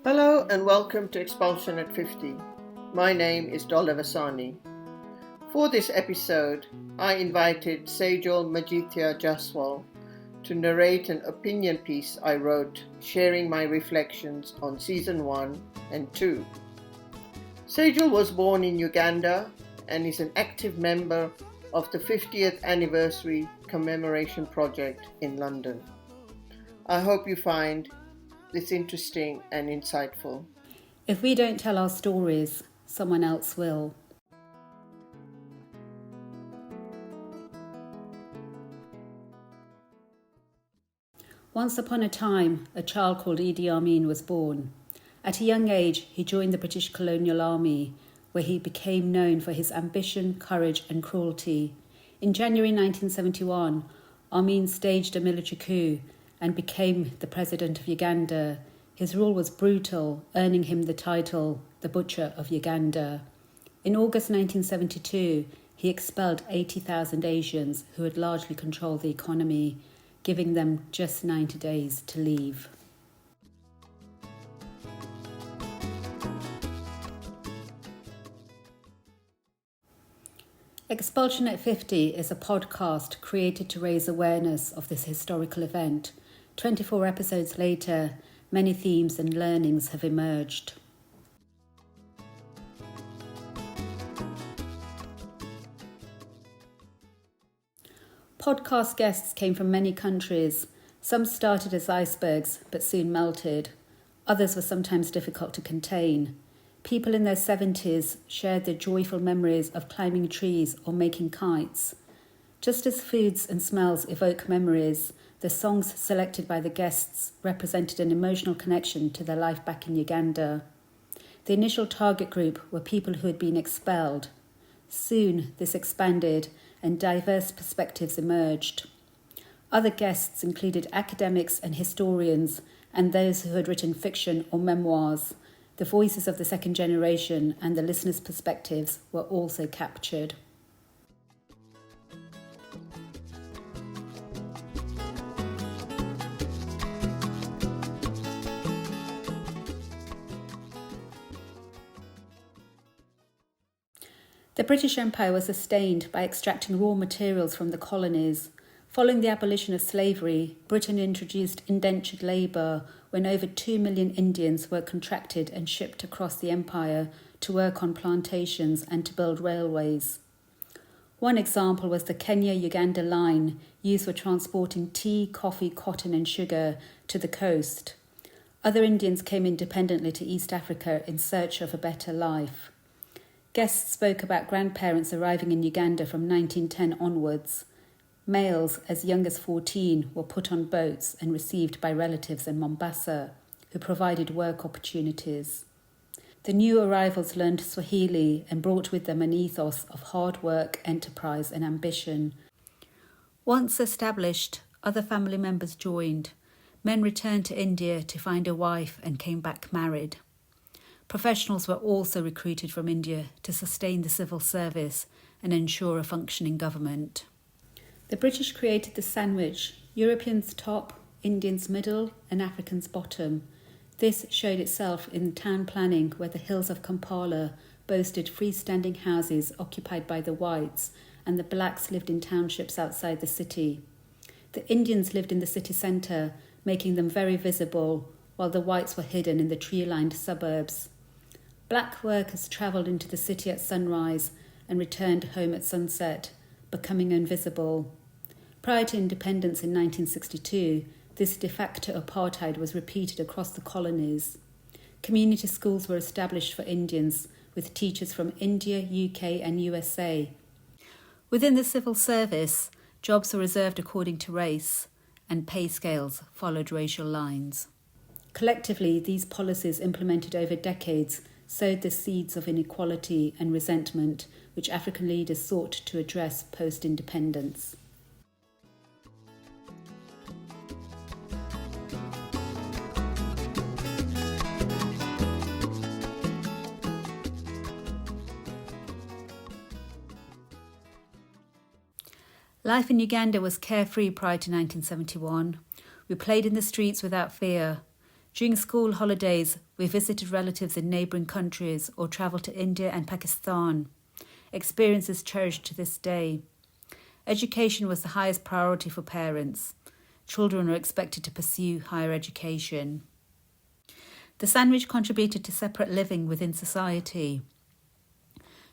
Hello and welcome to Expulsion at 50. My name is Dola Vasani. For this episode, I invited Sejal Majithia-Jaswal to narrate an opinion piece I wrote sharing my reflections on Season 1 and 2. Sejal was born in Uganda and is an active member of the 50th Anniversary Commemoration Project in London. I hope you find this interesting and insightful. If we don't tell our stories, someone else will. Once upon a time, a child called Idi Amin was born. At a young age, he joined the British colonial army, where he became known for his ambition, courage and cruelty. In January 1971, Amin staged a military coup and became the president of Uganda. His rule was brutal, earning him the title, the Butcher of Uganda. In August 1972, he expelled 80,000 Asians who had largely controlled the economy, giving them just 90 days to leave. Expulsion at 50 is a podcast created to raise awareness of this historical event. 24 episodes later, many themes and learnings have emerged. Podcast guests came from many countries. Some started as icebergs but soon melted. Others were sometimes difficult to contain. People in their 70s shared their joyful memories of climbing trees or making kites. Just as foods and smells evoke memories, the songs selected by the guests represented an emotional connection to their life back in Uganda. The initial target group were people who had been expelled. Soon, this expanded and diverse perspectives emerged. Other guests included academics and historians and those who had written fiction or memoirs. The voices of the second generation and the listeners' perspectives were also captured. The British Empire was sustained by extracting raw materials from the colonies. Following the abolition of slavery, Britain introduced indentured labour when over 2 million Indians were contracted and shipped across the empire to work on plantations and to build railways. One example was the Kenya-Uganda line, used for transporting tea, coffee, cotton and sugar to the coast. Other Indians came independently to East Africa in search of a better life. Guests spoke about grandparents arriving in Uganda from 1910 onwards. Males as young as 14 were put on boats and received by relatives in Mombasa, who provided work opportunities. The new arrivals learned Swahili and brought with them an ethos of hard work, enterprise and ambition. Once established, other family members joined. Men returned to India to find a wife and came back married. Professionals were also recruited from India to sustain the civil service and ensure a functioning government. The British created the sandwich, Europeans top, Indians middle and Africans bottom. This showed itself in town planning, where the hills of Kampala boasted freestanding houses occupied by the whites and the blacks lived in townships outside the city. The Indians lived in the city centre, making them very visible, while the whites were hidden in the tree-lined suburbs. Black workers travelled into the city at sunrise and returned home at sunset, becoming invisible. Prior to independence in 1962, this de facto apartheid was repeated across the colonies. Community schools were established for Indians, with teachers from India, UK and USA. Within the civil service, jobs were reserved according to race, and pay scales followed racial lines. Collectively, these policies implemented over decades sowed the seeds of inequality and resentment which African leaders sought to address post-independence. Life in Uganda was carefree prior to 1971. We played in the streets without fear. During school holidays, we visited relatives in neighbouring countries or travelled to India and Pakistan. Experiences cherished to this day. Education was the highest priority for parents. Children were expected to pursue higher education. The sandwich contributed to separate living within society.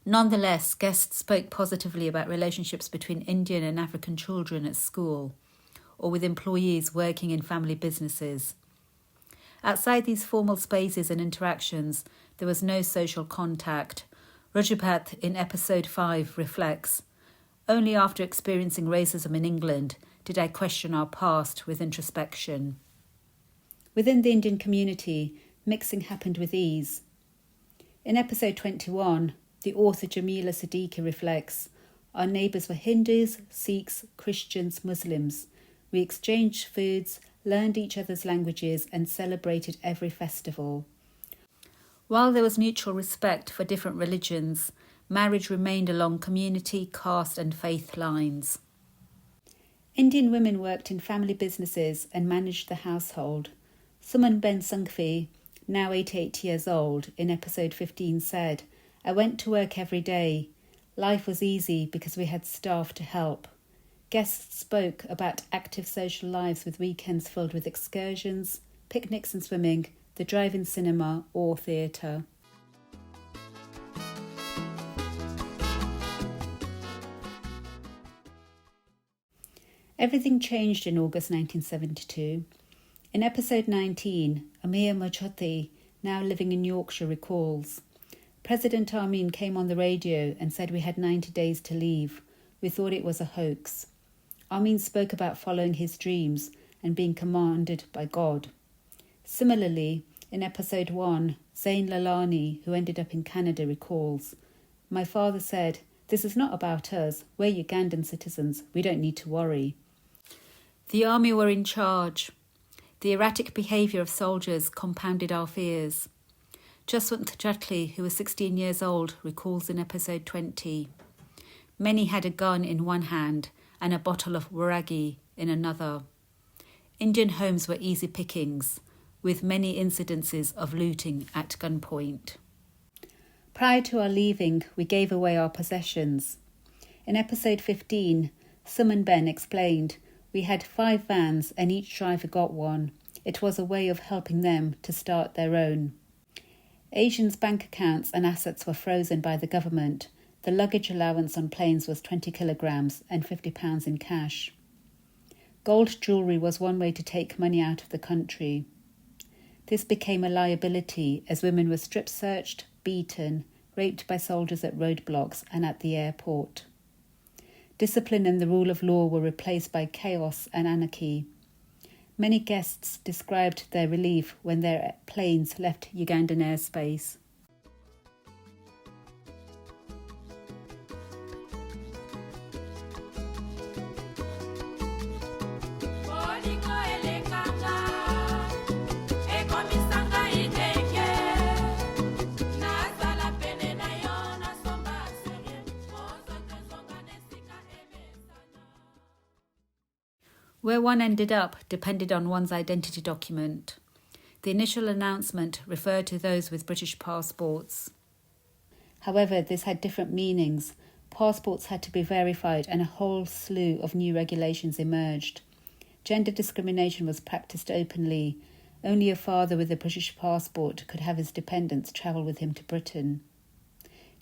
Nonetheless, guests spoke positively about relationships between Indian and African children at school or with employees working in family businesses. Outside these formal spaces and interactions, there was no social contact. Rajupat in episode 5 reflects, "Only after experiencing racism in England did I question our past with introspection." Within the Indian community, mixing happened with ease. In episode 21, the author Jamila Siddiqui reflects, "Our neighbours were Hindus, Sikhs, Christians, Muslims. We exchanged foods, learned each other's languages and celebrated every festival." While there was mutual respect for different religions, marriage remained along community, caste and faith lines. Indian women worked in family businesses and managed the household. Suman Ben Sangvi, now 88 years old, in episode 15 said, "I went to work every day. Life was easy because we had staff to help." Guests spoke about active social lives with weekends filled with excursions, picnics and swimming, the drive-in cinema or theatre. Everything changed in August 1972. In episode 19, Amir Mochotti, now living in Yorkshire, recalls, "President Amin came on the radio and said we had 90 days to leave. We thought it was a hoax. Amin spoke about following his dreams and being commanded by God." Similarly, in episode 1, Zain Lalani, who ended up in Canada, recalls, "My father said, 'This is not about us. We're Ugandan citizens. We don't need to worry.'" The army were in charge. The erratic behaviour of soldiers compounded our fears. Jaswant Jatli, who was 16 years old, recalls in episode 20, "Many had a gun in one hand and a bottle of waragi in another. Indian homes were easy pickings, with many incidences of looting at gunpoint." Prior to our leaving, we gave away our possessions. In episode 15, Suman Ben explained, "We had 5 vans and each driver got one. It was a way of helping them to start their own." Asians' bank accounts and assets were frozen by the government. The luggage allowance on planes was 20 kilograms and £50 in cash. Gold jewellery was one way to take money out of the country. This became a liability as women were strip-searched, beaten, raped by soldiers at roadblocks and at the airport. Discipline and the rule of law were replaced by chaos and anarchy. Many guests described their relief when their planes left Ugandan airspace. Where one ended up depended on one's identity document. The initial announcement referred to those with British passports. However, this had different meanings. Passports had to be verified and a whole slew of new regulations emerged. Gender discrimination was practised openly. Only a father with a British passport could have his dependents travel with him to Britain.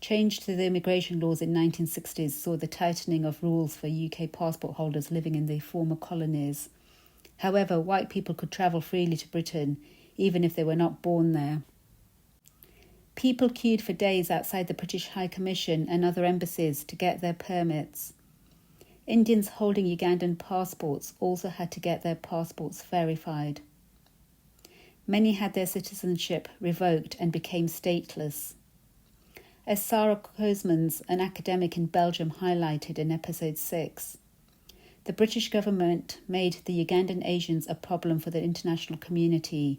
Change to the immigration laws in 1960s saw the tightening of rules for UK passport holders living in the former colonies. However, white people could travel freely to Britain, even if they were not born there. People queued for days outside the British High Commission and other embassies to get their permits. Indians holding Ugandan passports also had to get their passports verified. Many had their citizenship revoked and became stateless. As Sarah Koosmans, an academic in Belgium, highlighted in episode 6, the British government made the Ugandan Asians a problem for the international community,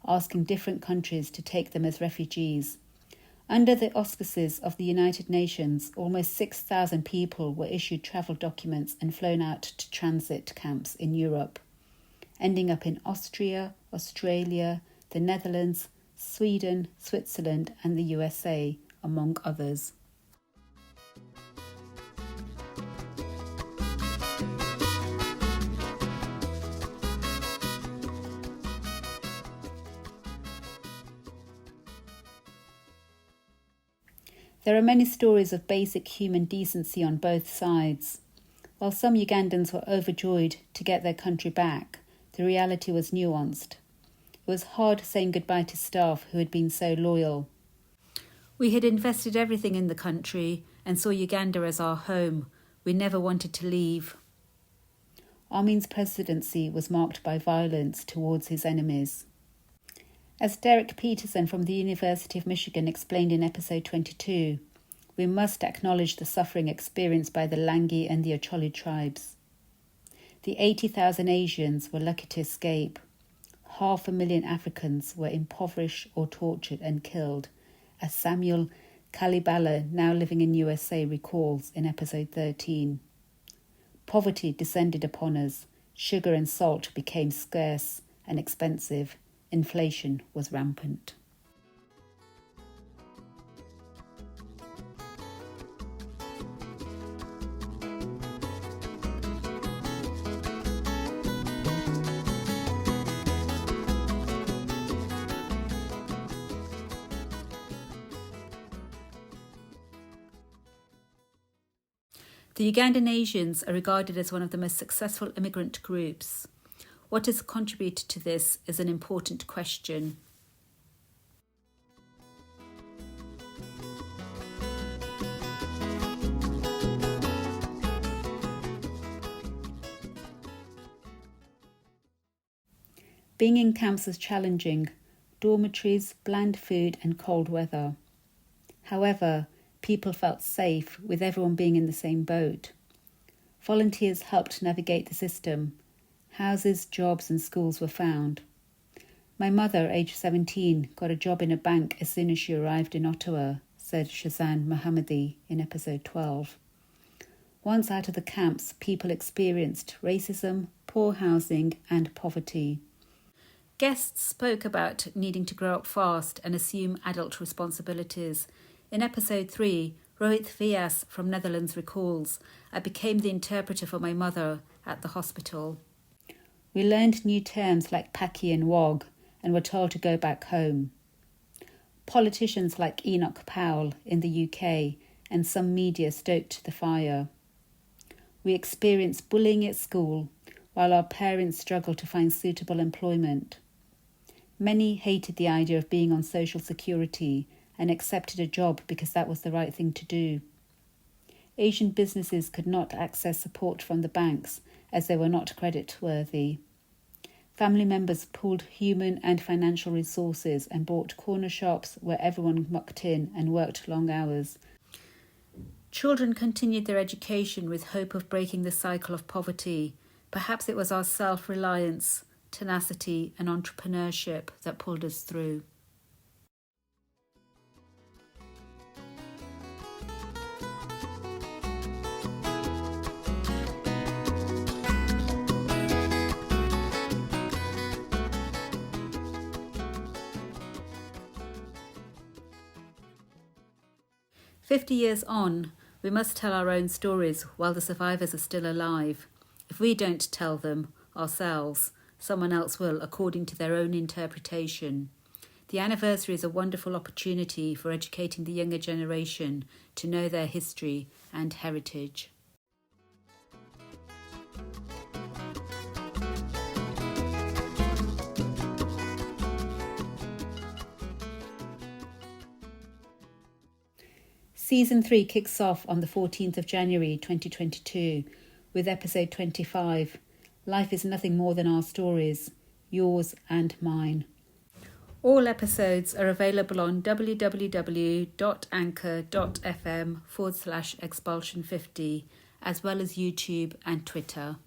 asking different countries to take them as refugees. Under the auspices of the United Nations, almost 6,000 people were issued travel documents and flown out to transit camps in Europe, ending up in Austria, Australia, the Netherlands, Sweden, Switzerland and the USA, among others. There are many stories of basic human decency on both sides. While some Ugandans were overjoyed to get their country back, the reality was nuanced. It was hard saying goodbye to staff who had been so loyal. We had invested everything in the country and saw Uganda as our home. We never wanted to leave. Amin's presidency was marked by violence towards his enemies. As Derek Peterson from the University of Michigan explained in episode 22, we must acknowledge the suffering experienced by the Langi and the Acholi tribes. The 80,000 Asians were lucky to escape. 500,000 Africans were impoverished or tortured and killed, as Samuel Kalibala, now living in USA, recalls in episode 13. Poverty descended upon us. Sugar and salt became scarce and expensive. Inflation was rampant. The Ugandan Asians are regarded as one of the most successful immigrant groups. What has contributed to this is an important question. Being in camps was challenging: dormitories, bland food and cold weather. However, people felt safe with everyone being in the same boat. Volunteers helped navigate the system. Houses, jobs and schools were found. My mother, aged 17, got a job in a bank as soon as she arrived in Ottawa, said Shazan Mohammadi in episode 12. Once out of the camps, people experienced racism, poor housing and poverty. Guests spoke about needing to grow up fast and assume adult responsibilities. In episode 3, Rohit Vyas from Netherlands recalls, I became the interpreter for my mother at the hospital. We learned new terms like Paki and Wog and were told to go back home. Politicians like Enoch Powell in the UK and some media stoked the fire. We experienced bullying at school while our parents struggled to find suitable employment. Many hated the idea of being on social security and accepted a job because that was the right thing to do. Asian businesses could not access support from the banks as they were not credit-worthy. Family members pooled human and financial resources and bought corner shops where everyone mucked in and worked long hours. Children continued their education with hope of breaking the cycle of poverty. Perhaps it was our self-reliance, tenacity and entrepreneurship that pulled us through. "50 years on, we must tell our own stories while the survivors are still alive. If we don't tell them ourselves, someone else will, according to their own interpretation. The anniversary is a wonderful opportunity for educating the younger generation to know their history and heritage." Season 3 kicks off on the 14th of January 2022 with episode 25, Life is Nothing More Than Our Stories, Yours and Mine. All episodes are available on www.anchor.fm/expulsion50, as well as YouTube and Twitter.